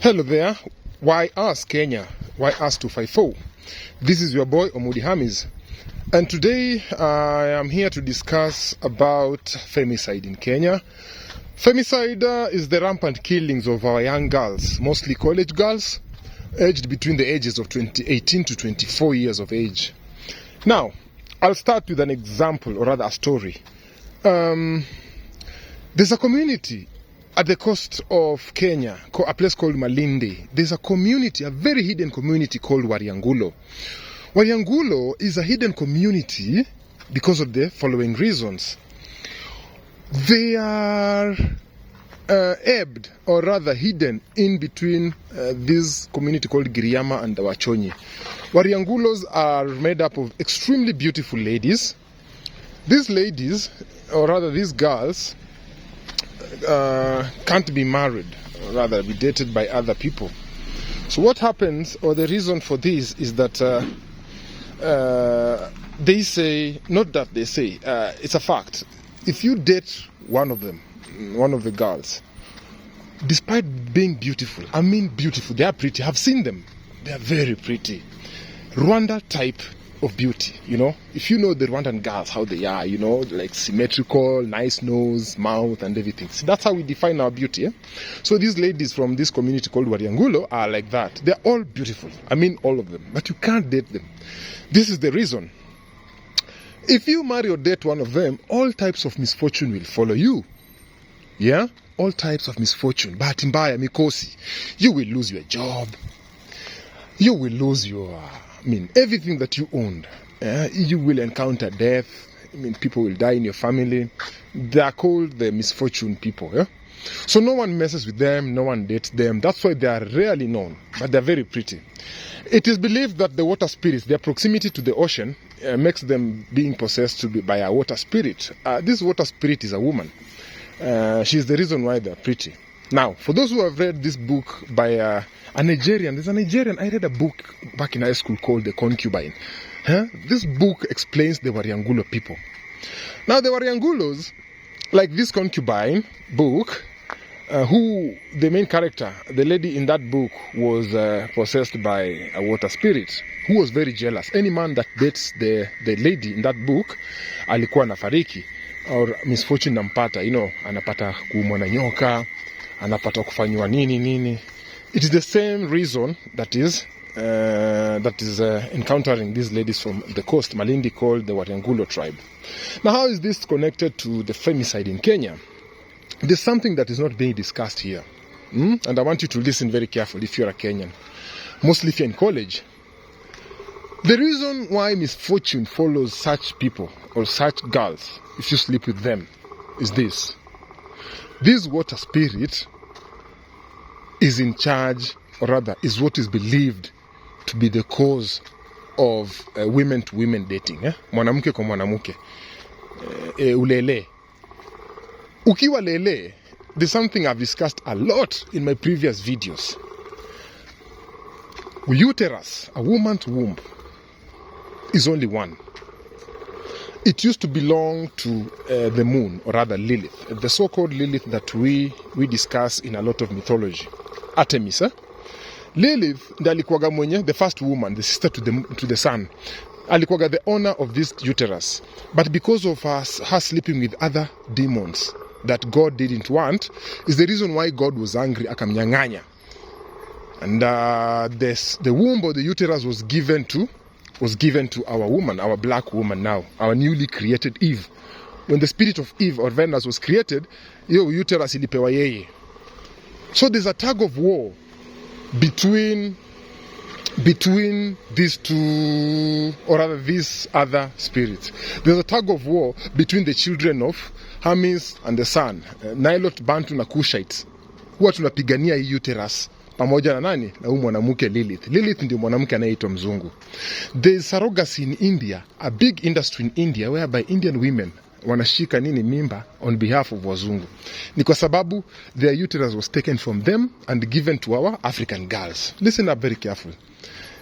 Hello there. Why us Kenya? Why us 254? This is your boy Omudi Hamis, and today I am here to discuss about femicide in Kenya. Femicide is the rampant killings of our young girls, mostly college girls, aged between the ages of 18 to 24 years of age. Now, I'll start with an example, or rather a story. There's a community at the coast of Kenya, a place called Malindi. There's a community, a very hidden community called Wariangulo. Wariangulo is a hidden community because of the following reasons. They are ebbed, or rather hidden, in between this community called Giriama and Wachonyi. Wariangulos are made up of extremely beautiful ladies. These ladies, or rather these girls, can't be married, or rather be dated by other people. So what happens, or the reason for this, is that they say, not that they say, it's a fact. If you date one of them, one of the girls, despite being beautiful, I mean beautiful, they are pretty, I've seen them, they are very pretty, Rwanda type of beauty, you know. If you know the Rwandan girls, how they are, you know, like symmetrical, nice nose, mouth and everything. See, that's how we define our beauty. So these ladies from this community called Wariangulo are like that. They're all beautiful, I mean all of them, but you can't date them. This is the reason. If you marry or date one of them, all types of misfortune will follow you. Yeah, all types of misfortune. Bahati mbaya, mikosi. You will lose your job. You will lose your everything that you owned. You will encounter death. People will die in your family. They are called the misfortune people. Yeah? So no one messes with them, no one dates them. That's why they are rarely known, but they're very pretty. It is believed that the water spirits, their proximity to the ocean, makes them being possessed by a water spirit. This water spirit is a woman. She's the reason why they're pretty. Now, for those who have read this book by a Nigerian, there's a Nigerian, I read a book back in high school called The Concubine. This book explains the Wariangulo people. Now, the Wariangulos, like this Concubine book, who the main character, the lady in that book, was possessed by a water spirit who was very jealous. Any man that dates the lady in that book, alikuwa nafariki, or misfortune nampata, you know, anapata kuumwa na nyoka, anapata kufanywa nini. It is the same reason that is encountering these ladies from the coast, Malindi, called the Wariangulo tribe. Now, how is this connected to the femicide in Kenya? There's something that is not being discussed here. And I want you to listen very carefully if you're a Kenyan. Mostly if you're in college. The reason why misfortune follows such people or such girls, if you sleep with them, is this. This water spirit is in charge, or rather is what is believed to be the cause of women to women dating. Mwanamke kwa mwanamke. Ulele. Ukiwa lele, there's something I've discussed a lot in my previous videos. Uterus, a woman's womb, is only one. It used to belong to the moon, or rather Lilith, the so-called Lilith that we discuss in a lot of mythology. Artemis. Lilith, alikuwaga mwenye, the first woman, the sister to the sun, alikuwaga the owner of this uterus. But because of her sleeping with other demons that God didn't want, is the reason why God was angry, akamnyang'anya. And the womb or the uterus was given to our woman, our black woman now, our newly created Eve. When the spirit of Eve or Venus was created, your uterus ilipewa yeye. So there's a tug of war between these two, or rather these other spirits. There's a tug of war between the children of Hermes and the sun, Nilot, Bantu na Kushites, huwa tunapigania hii uterus pamoja na nani? Na huyu mwanamke Lilith. Lilith ndio mwanamke anayeitwa mzungu. There's surrogacy in India, a big industry in India whereby Indian women wanashika mimba on behalf of wazungu. Ni kwa sababu their uterus was taken from them and given to our African girls. Listen up very carefully.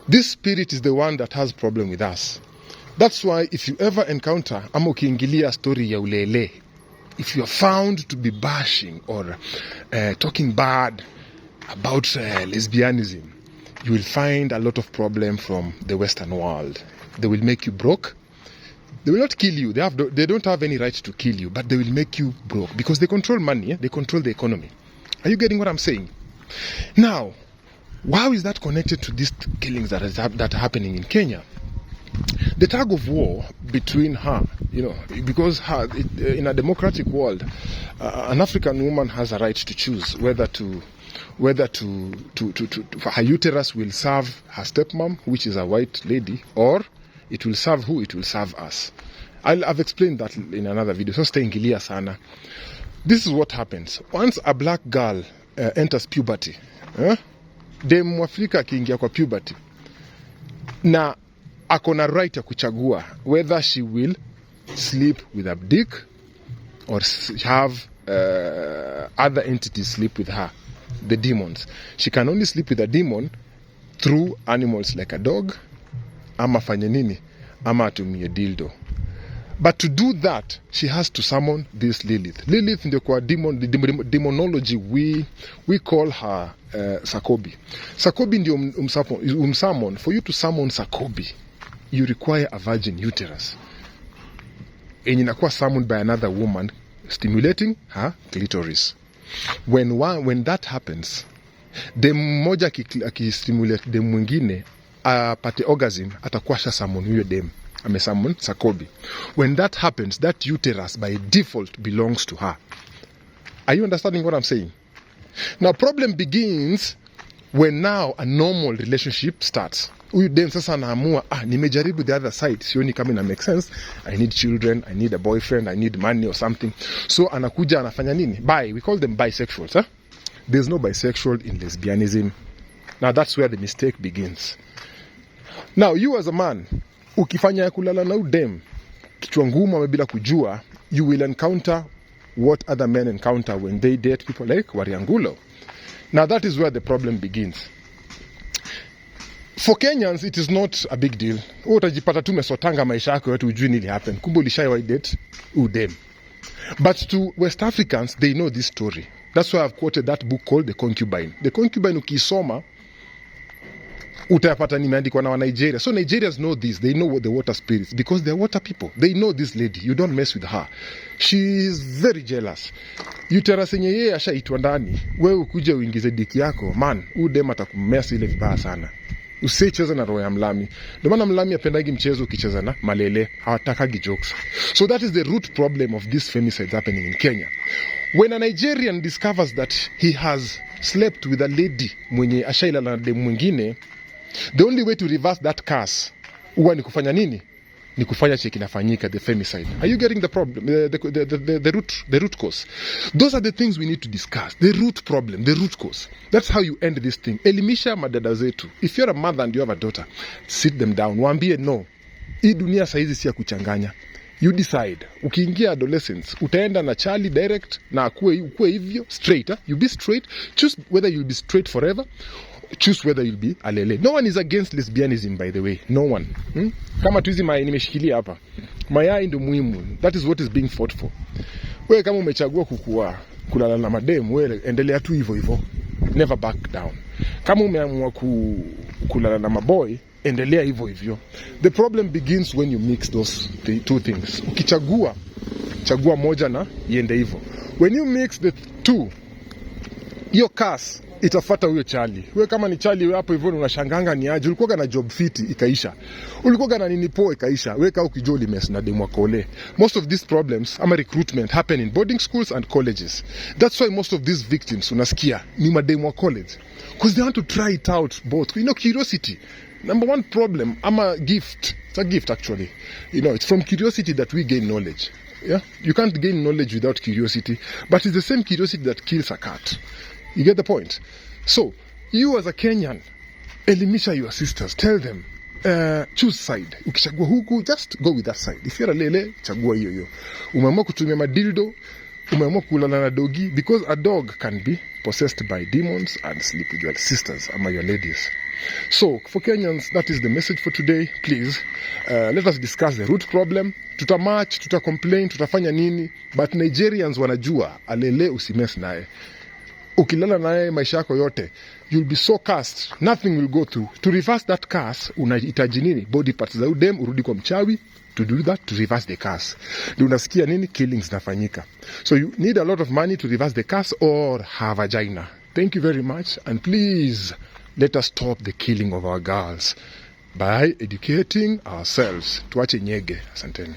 This spirit is the one that has problem with us. That's why if you ever encounter ama ukiingilia story ya ulele, if you are found to be bashing or talking bad about lesbianism, you will find a lot of problem from the Western world. They will make you broke. They will not kill you. They don't have any right to kill you, but they will make you broke because they control money. They control the economy. Are you getting what I'm saying? Now, how is that connected to these killings that are happening in Kenya? The tug of war between her, because in a democratic world, an African woman has a right to choose whether her uterus will serve her stepmom, which is a white lady, or it will serve who? It will serve us. I've explained that in another video, so stay ingilia sana. This is what happens. Once a black girl enters puberty, dem Mwafrika akiingia kwa puberty, na akona right ya kuchagua whether she will sleep with a dick or have other entities sleep with her, the demons. She can only sleep with a demon through animals like a dog, ama fanye nini, ama atumie dildo. But to do that, she has to summon this Lilith. Lilith ndio kwa demon, the demonology we call her Sakobi. Sakobi ndio umsummon. For you to summon Sakobi, you require a virgin uterus. And inakuwa summoned by another woman stimulating her clitoris. When that happens, dem moja akistimulate dem mwingine apate orgasm, atakuwa summon huyo dem. Amesummon Sakobi. When that happens, that uterus by default belongs to her. Are you understanding what I'm saying? Now, problem begins when now a normal relationship starts. Huyu dem sasa anaamua, nimejaribu the other side, sioni kama ina make sense. I need children, I need a boyfriend, I need money or something. So anakuja anafanya nini? We call them bisexuals. Huh? There's no bisexual in lesbianism. Now that's where the mistake begins. Now you as a man, ukifanya ya kulala na udem kichwa ngumu ama bila kujua, you will encounter what other men encounter when they date people like Wariangulo. Now that is where the problem begins. For Kenyans, it is not a big deal. Utajipata tu mesotanga maisha yako yote ujui nili happen. Kumbe ulishaiwahi date udem. But to West Africans, they know this story. That's why I've quoted that book called The Concubine. The Concubine ukisoma utayapata nimeandikwa na wa Nigeria. So Nigerians know this. They know what the water spirits because they're water people. They know this lady. You don't mess with her. She is very jealous. Uterus yenye yeye ashaitwa ndani, wewe ukuje uingize diki yako, man, udem atakumesa ile vibaya sana. Usicheze na roho ya mlami. Ndio maana mlami apendagi mchezo ukicheza na malele, hawatakagi jokes. So that is the root problem of this femicide happening in Kenya. When a Nigerian discovers that he has slept with a lady mwenye ashailala na dem mwingine, the only way to reverse that curse huwa ni kufanya nini? Ni kufanya cheki inafanyika, the femicide. Are you getting the problem? The root cause. Those are the things we need to discuss. The root problem, the root cause. That's how you end this thing. Elimisha madada zetu. If you're a mother and you have a daughter, sit them down. Waambie no. Hii dunia saizi si ya kuchanganya. You decide. Ukiingia adolescence, utaenda na Charlie direct na ukue hivyo straight. You be straight. Choose whether you'll be straight forever. Choose whether you'll be alele. No one is against lesbianism, by the way. No one. Kama tuizi mayai nimeshikilia hapa. Mayai ndio muhimu. That is what is being fought for. Wewe kama umechagua kulala na madem, wewe endelea tu hivyo hivyo. Never back down. Kama umeamua kulala na maboy, endelea hivyo hivyo. The problem begins when you mix those two things. Chagua moja na iende hivyo. When you mix the two, your curse itafata huyo Charlie. Wewe kama ni Charlie wewe hapo hivyo unashanganga ni aje? Ulikuwa na job fit ikaisha. Ulikuwa na nini poa ikaisha. Wewe kama ukijoli mess na demu kole. Most of these problems ama recruitment happen in boarding schools and colleges. That's why most of these victims unasikia ni mademu college because they want to try it out both. Curiosity. Number one problem, ama gift. It's a gift actually. It's from curiosity that we gain knowledge. Yeah? You can't gain knowledge without curiosity, but it's the same curiosity that kills a cat. You get the point? So, you as a Kenyan, elimisha your sisters. Tell them, choose side. Ukichagua huku, just go with that side. If you're a lele, chagua hiyo. Umeamua kutumia madildo, umeamua kulala na dogi, because a dog can be possessed by demons and sleep with your sisters, ama your ladies. So, for Kenyans, that is the message for today. Please, let us discuss the root problem. Tutamarch, tutacomplain, tutafanya nini, but Nigerians wanajua, alele usimes nae. ukilala naye maisha yako yote, you'll be so cursed, nothing will go through. To reverse that curse, unahitaji nini? Body parts za udem, urudi kwa mchawi. To do that, to reverse the curse, ndio unasikia nini? Killings nafanyika. So you need a lot of money to reverse the curse or have a vagina. Thank you very much, and please let us stop the killing of our girls by educating ourselves. Tuache nyege. Asanteni.